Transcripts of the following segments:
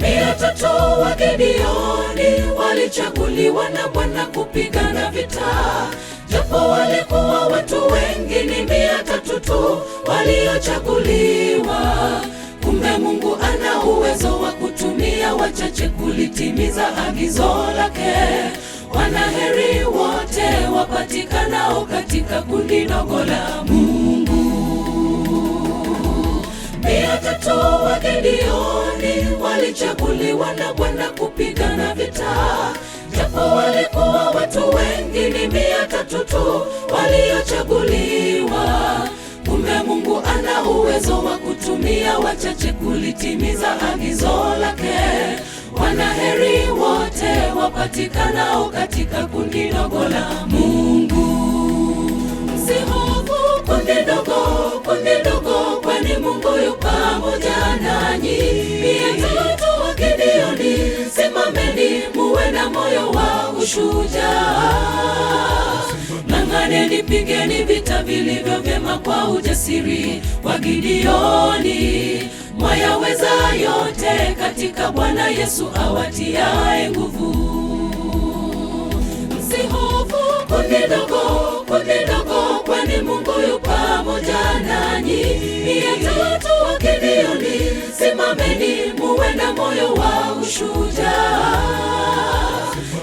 300 wa Gideoni walichaguliwa na Bwana kupigana vita. Japo walikuwa watu wengi, ni 300 tu waliochaguliwa. Kumbe Mungu ana uwezo wa kutumia wachache kulitimiza agizo lake. Wanaheri wote wapatikanao katika kundi dogo la Mungu. 300 wa Gideoni walichaguliwa na Bwana kupigana vita. Japo walikuwa watu wengi, ni 300 tu waliochaguliwa. Kumbe Mungu ana uwezo wa kutumia wachache kulitimiza agizo lake. Wanaheri wote wapatikanao katika kundi dogo la Mungu. Msihofu kundi dogo, kwani Mungu yu pamoja nanyi. 300 wa Gideoni, simameni muwe na moyo wa ushujaa. Ng'ang'aneni, pigeni vita vilivyo vyema kwa ujasiri wa Gideoni. Mwayaweza yote katika Bwana Yesu awatiaye nguvu. Msihofu kundi dogo, kwani Mungu yu pamoja nanyi. 300 wa Gideoni, simameni muwe na moyo wa ushujaa.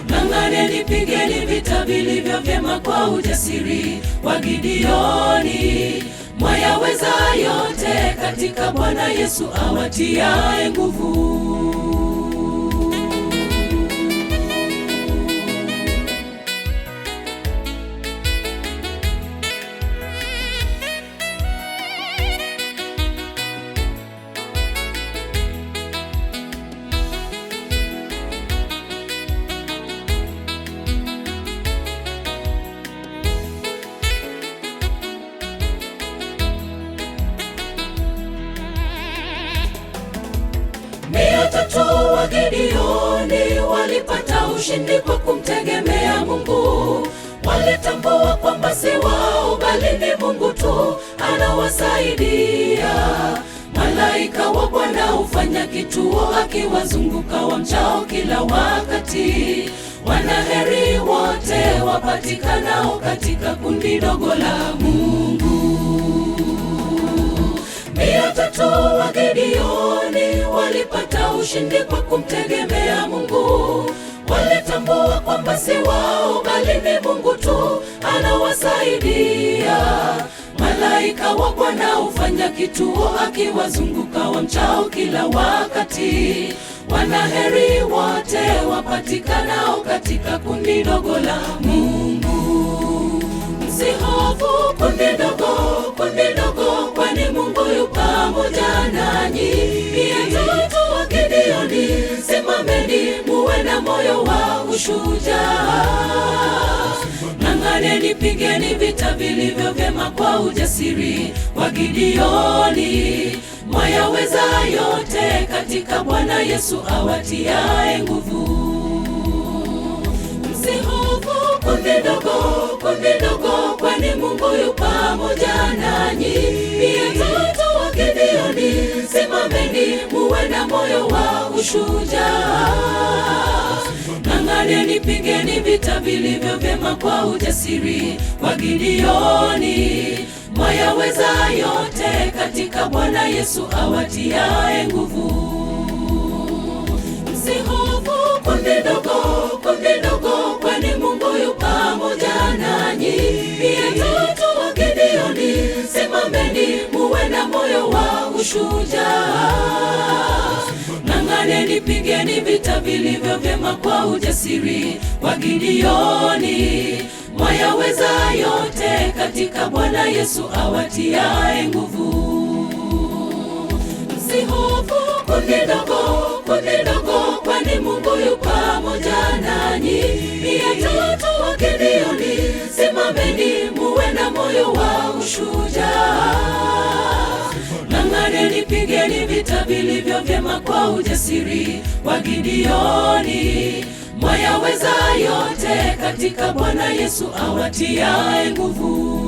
Ng'ang'aneni, pigeni vita vilivyo vyema kwa ujasiri wa Gideoni. Mwayaweza yote katika Bwana Yesu awatiaye nguvu. Wa Gideoni walipata ushindi kwa kumtegemea Mungu. Walitambua kwamba si wao bali ni Mungu tu anawasaidia. Malaika wa Bwana hufanya kituo akiwazunguka wamchao kila wakati. Wanaheri wote wapatikanao katika kundi dogo la Mungu. 300 wa Gideoni walipata ushindi kwa kumtegemea Mungu. Walitambua kwamba si wao bali ni Mungu tu anawasaidia. Malaika wa Bwana hufanya kituo akiwazunguka wamchao kila wakati. Wanaheri wote wapatikanao katika kundi dogo la Mungu. Msihofu kundi dogo, kwani Mungu yu pamoja nanyi. 300 wa Gideoni, simameni muwe na moyo wa ushujaa. Ng'ang'aneni, pigeni vita vilivyo vyema kwa ujasiri wa Gideoni. Mwayaweza yote katika Bwana Yesu awatiaye nguvu. Msihofu kundi dogo, kwani Mungu yu pamoja nanyi. 300 wa Gideoni, simameni muwe na moyo wa ushujaa. Ng'ang'aneni, pigeni vita vilivyo vyema kwa ujasiri wa Gideoni. Mwayaweza yote katika Bwana Yesu awatiaye nguvu. Msihofu kundi dogo, kwani Mungu yu pamoja nanyi. 300 wa Gideoni, simameni muwe na moyo wa ushujaa. Ng'ang'aneni, pigeni vita vilivyo vyema kwa ujasiri wa Gideoni. Mwayaweza yote katika Bwana Yesu awatiaye nguvu. Msihofu kundi dogo, kwani Mungu yu pamoja nanyi. 300 wa Gideoni, simameni muwe na moyo wa ushujaa. Ng'ang'aneni, pigeni vita vilivyo vyema kwa ujasiri wa Gideoni. Mwayaweza yote katika Bwana Yesu awatiaye nguvu.